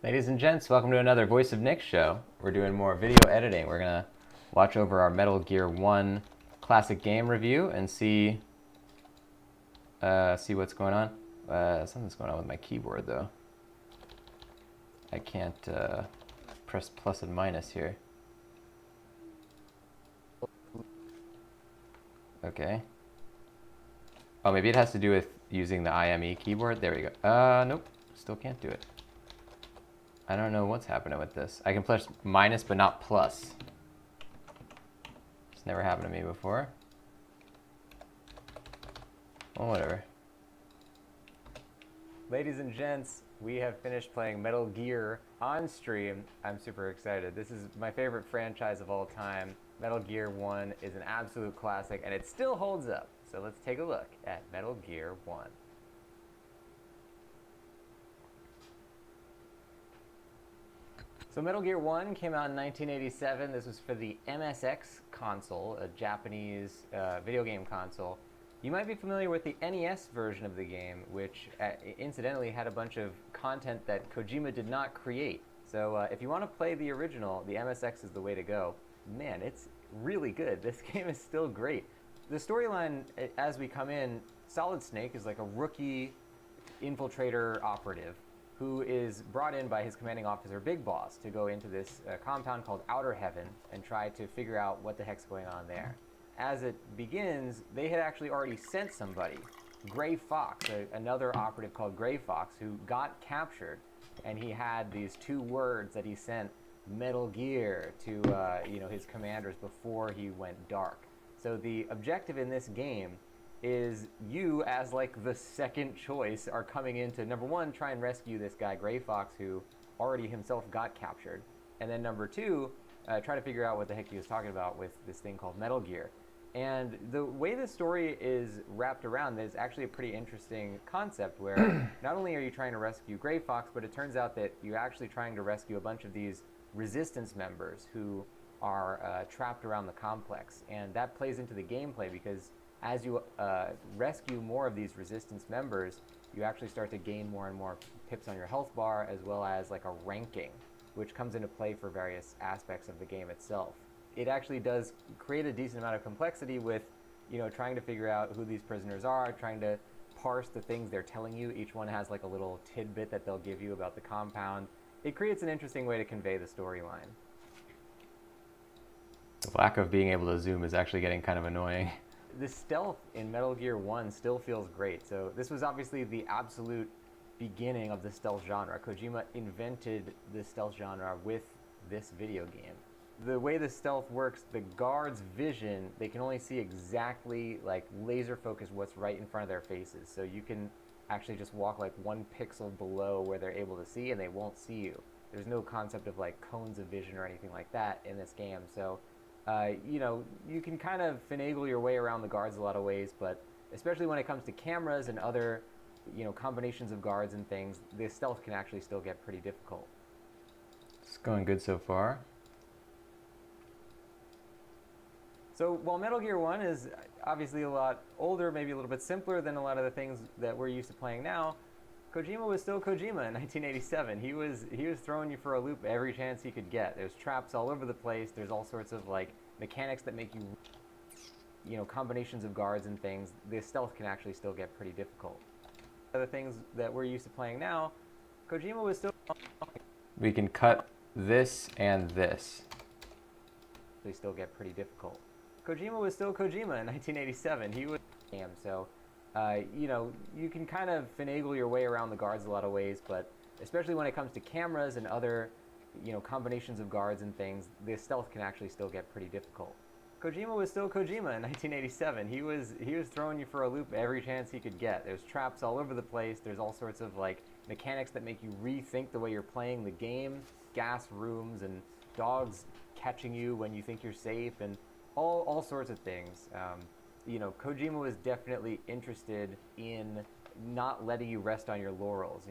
Ladies and gents, welcome to another Voice of Nick show. We're doing more video editing. We're gonna watch over our Metal Gear 1 classic game review and see what's going on. Something's going on with my keyboard though. I can't press plus and minus here. Okay. Oh, maybe it has to do with using the IME keyboard. There we go. Nope. Still can't do it. I don't know what's happening with this. I can press minus but not plus. It's never happened to me before. Well, whatever. Ladies and gents, we have finished playing Metal Gear on stream. I'm super excited. This is my favorite franchise of all time. Metal Gear 1 is an absolute classic and it still holds up. So let's take a look at Metal Gear 1. So Metal Gear 1 came out in 1987. This was for the MSX console, a Japanese video game console. You might be familiar with the NES version of the game, which incidentally had a bunch of content that Kojima did not create. So if you want to play the original, the MSX is the way to go. Man, it's really good. This game is still great. The storyline, as we come in, Solid Snake is like a rookie infiltrator operative who is brought in by his commanding officer, Big Boss, to go into this compound called Outer Heaven and try to figure out what the heck's going on there. As it begins, they had actually already sent somebody, Gray Fox, another operative called Gray Fox, who got captured, and he had these two words that he sent, Metal Gear, to his commanders before he went dark. So the objective in this game is you, as like the second choice, are coming in to, number one, try and rescue this guy Gray Fox, who already himself got captured, and then number two, try to figure out what the heck he was talking about with this thing called Metal Gear. And the way the story is wrapped around is actually a pretty interesting concept where not only are you trying to rescue Gray Fox, but it turns out that you're actually trying to rescue a bunch of these resistance members who are trapped around the complex. And that plays into the gameplay because as you rescue more of these resistance members, you actually start to gain more and more pips on your health bar, as well as like a ranking, which comes into play for various aspects of the game itself. It actually does create a decent amount of complexity with, trying to figure out who these prisoners are, trying to parse the things they're telling you. Each one has like a little tidbit that they'll give you about the compound. It creates an interesting way to convey the storyline. The lack of being able to zoom is actually getting kind of annoying. The stealth in Metal Gear 1 still feels great. So this was obviously the absolute beginning of the stealth genre. Kojima invented the stealth genre with this video game. The way the stealth works, the guard's vision, they can only see exactly, like, laser focus what's right in front of their faces. So you can actually just walk like 1 pixel below where they're able to see and they won't see you. There's no concept of like cones of vision or anything like that in this game. So you can kind of finagle your way around the guards a lot of ways, but especially when it comes to cameras and other, combinations of guards and things, the stealth can actually still get pretty difficult. It's going good so far. So while Metal Gear 1 is obviously a lot older, maybe a little bit simpler than a lot of the things that we're used to playing now, Kojima was still Kojima in 1987. He was throwing you for a loop every chance he could get. There's traps all over the place. There's all sorts of like mechanics that make you, combinations of guards and things. The stealth can actually still get pretty difficult. The things that we're used to playing now, Kojima was still. We can cut this and this. They still get pretty difficult. Kojima was still Kojima in 1987. He was so. You can kind of finagle your way around the guards a lot of ways, but especially when it comes to cameras and other, combinations of guards and things, the stealth can actually still get pretty difficult. Kojima was still Kojima in 1987. He was throwing you for a loop every chance he could get. There's traps all over the place. There's all sorts of like mechanics that make you rethink the way you're playing the game. Gas rooms and dogs catching you when you think you're safe and all sorts of things. Kojima was definitely interested in not letting you rest on your laurels.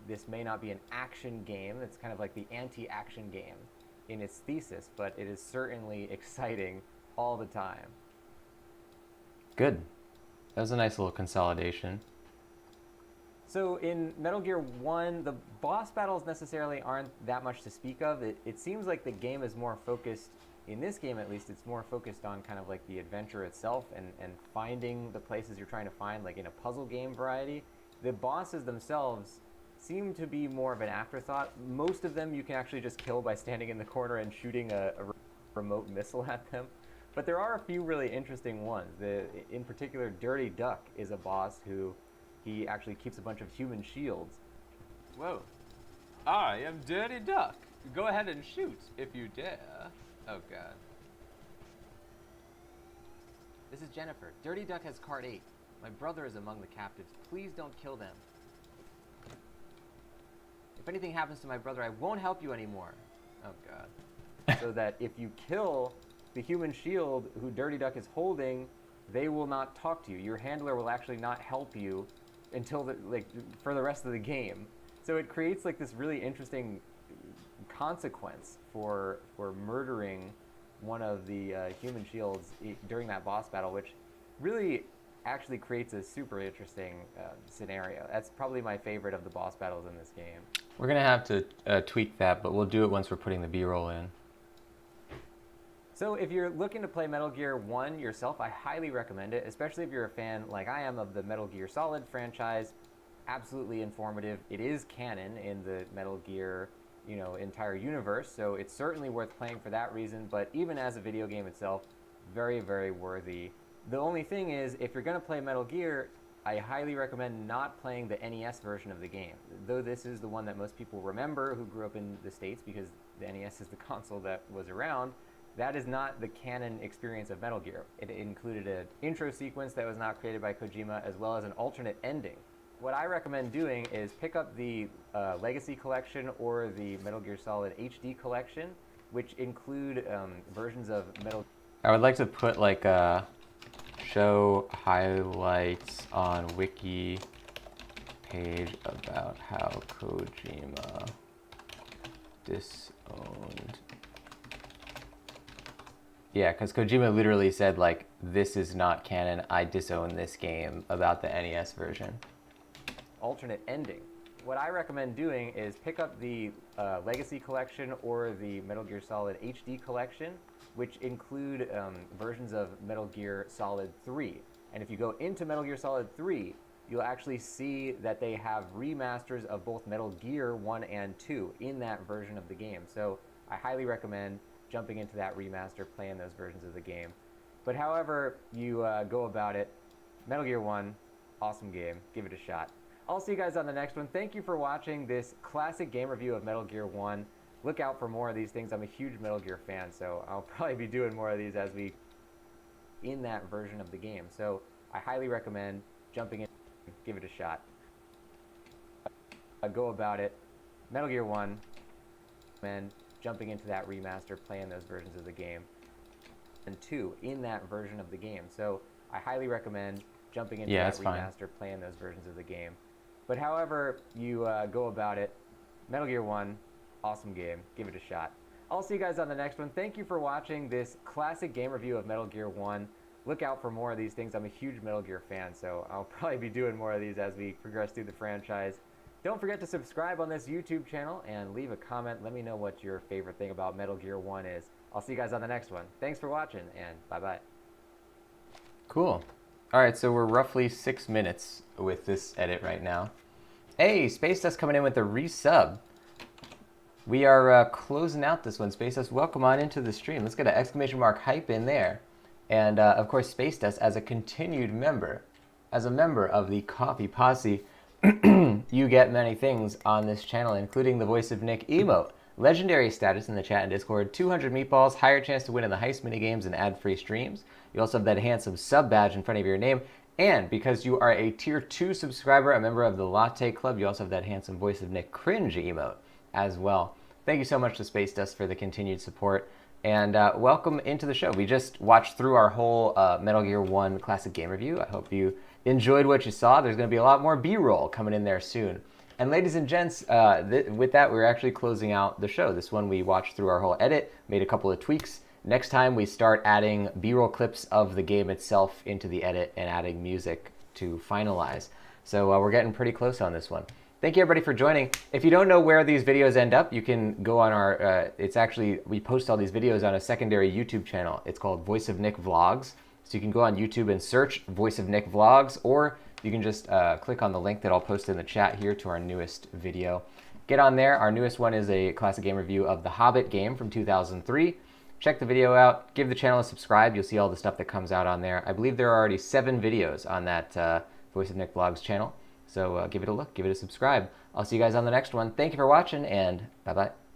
This may not be an action game. It's kind of like the anti-action game in its thesis, but it is certainly exciting all the time. Good. That was a nice little consolidation. So in Metal Gear 1, the boss battles necessarily aren't that much to speak of. It seems like the game is more focused, in this game at least, it's more focused on kind of like the adventure itself and finding the places you're trying to find, like in a puzzle game variety. The bosses themselves seem to be more of an afterthought. Most of them you can actually just kill by standing in the corner and shooting a remote missile at them. But there are a few really interesting ones. In particular, Dirty Duck is a boss who he actually keeps a bunch of human shields. Whoa. I am Dirty Duck. Go ahead and shoot if you dare. Oh god. This is Jennifer. Dirty Duck has card 8. My brother is among the captives. Please don't kill them. If anything happens to my brother, I won't help you anymore. Oh god. So that if you kill the human shield who Dirty Duck is holding, they will not talk to you. Your handler will actually not help you until for the rest of the game. So it creates like this really interesting consequence for murdering one of the human shields during that boss battle, which really actually creates a super interesting scenario. That's probably my favorite of the boss battles in this game. We're gonna have to tweak that, but we'll do it once we're putting the B-roll in. So if you're looking to play Metal Gear 1 yourself, I highly recommend it, especially if you're a fan like I am of the Metal Gear Solid franchise. Absolutely informative. It is canon in the Metal Gear, entire universe, so it's certainly worth playing for that reason, but even as a video game itself, very, very worthy. The only thing is, if you're going to play Metal Gear, I highly recommend not playing the NES version of the game. Though this is the one that most people remember who grew up in the States, because the NES is the console that was around, that is not the canon experience of Metal Gear. It included an intro sequence that was not created by Kojima, as well as an alternate ending. What I recommend doing is pick up the Legacy Collection or the Metal Gear Solid HD Collection, which include versions of Metal... I would like to put like a show highlights on wiki page about how Kojima disowned. Yeah, because Kojima literally said, like, this is not canon, I disown this game, about the NES version. Alternate ending. What I recommend doing is pick up the Legacy Collection or the Metal Gear Solid HD Collection, which include versions of Metal Gear Solid 3. And if you go into Metal Gear Solid 3, you'll actually see that they have remasters of both Metal Gear 1 and 2 in that version of the game. So I highly recommend jumping into that remaster, playing those versions of the game. But however you go about it, Metal Gear 1, awesome game. Give it a shot. I'll see you guys on the next one. Thank you for watching this classic game review of Metal Gear 1. Look out for more of these things. I'm a huge Metal Gear fan, so I'll probably be doing more of these as we in that version of the game. So I highly recommend jumping in, give it a shot. Go about it. Metal Gear 1, and jumping into that remaster, playing those versions of the game. And 2 in that version of the game. So I highly recommend jumping into that remaster, playing those versions of the game. But however you go about it, Metal Gear 1, awesome game. Give it a shot. I'll see you guys on the next one. Thank you for watching this classic game review of Metal Gear 1. Look out for more of these things. I'm a huge Metal Gear fan, so I'll probably be doing more of these as we progress through the franchise. Don't forget to subscribe on this YouTube channel and leave a comment. Let me know what your favorite thing about Metal Gear 1 is. I'll see you guys on the next one. Thanks for watching, and bye-bye. Cool. All right, so we're roughly 6 minutes with this edit right now. Hey, Space Dust coming in with a resub. We are closing out this one. Space Dust, welcome on into the stream. Let's get an exclamation mark hype in there. And of course, Space Dust, as a continued member, as a member of the Coffee Posse, you get many things on this channel, including the Voice of Nick emote, legendary status in the chat and Discord, 200 meatballs, higher chance to win in the heist minigames and ad-free streams. You also have that handsome sub badge in front of your name. And because you are a tier 2 subscriber, a member of the Latte Club, you also have that handsome Voice of Nick cringe emote as well. Thank you so much to Space Dust for the continued support. And welcome into the show. We just watched through our whole Metal Gear 1 classic game review. I hope you enjoyed what you saw. There's going to be a lot more B-roll coming in there soon. And ladies and gents, with that, we're actually closing out the show. This one we watched through our whole edit, made a couple of tweaks. Next time we start adding B-roll clips of the game itself into the edit and adding music to finalize. So we're getting pretty close on this one. Thank you everybody for joining. If you don't know where these videos end up, you can go on our, we post all these videos on a secondary YouTube channel. It's called Voice of Nick Vlogs. So you can go on YouTube and search Voice of Nick Vlogs, or you can just click on the link that I'll post in the chat here to our newest video. Get on there. Our newest one is a classic game review of the Hobbit game from 2003. Check the video out. Give the channel a subscribe. You'll see all the stuff that comes out on there. I believe there are already 7 videos on that Voice of Nick Vlogs channel. So give it a look. Give it a subscribe. I'll see you guys on the next one. Thank you for watching, and bye-bye.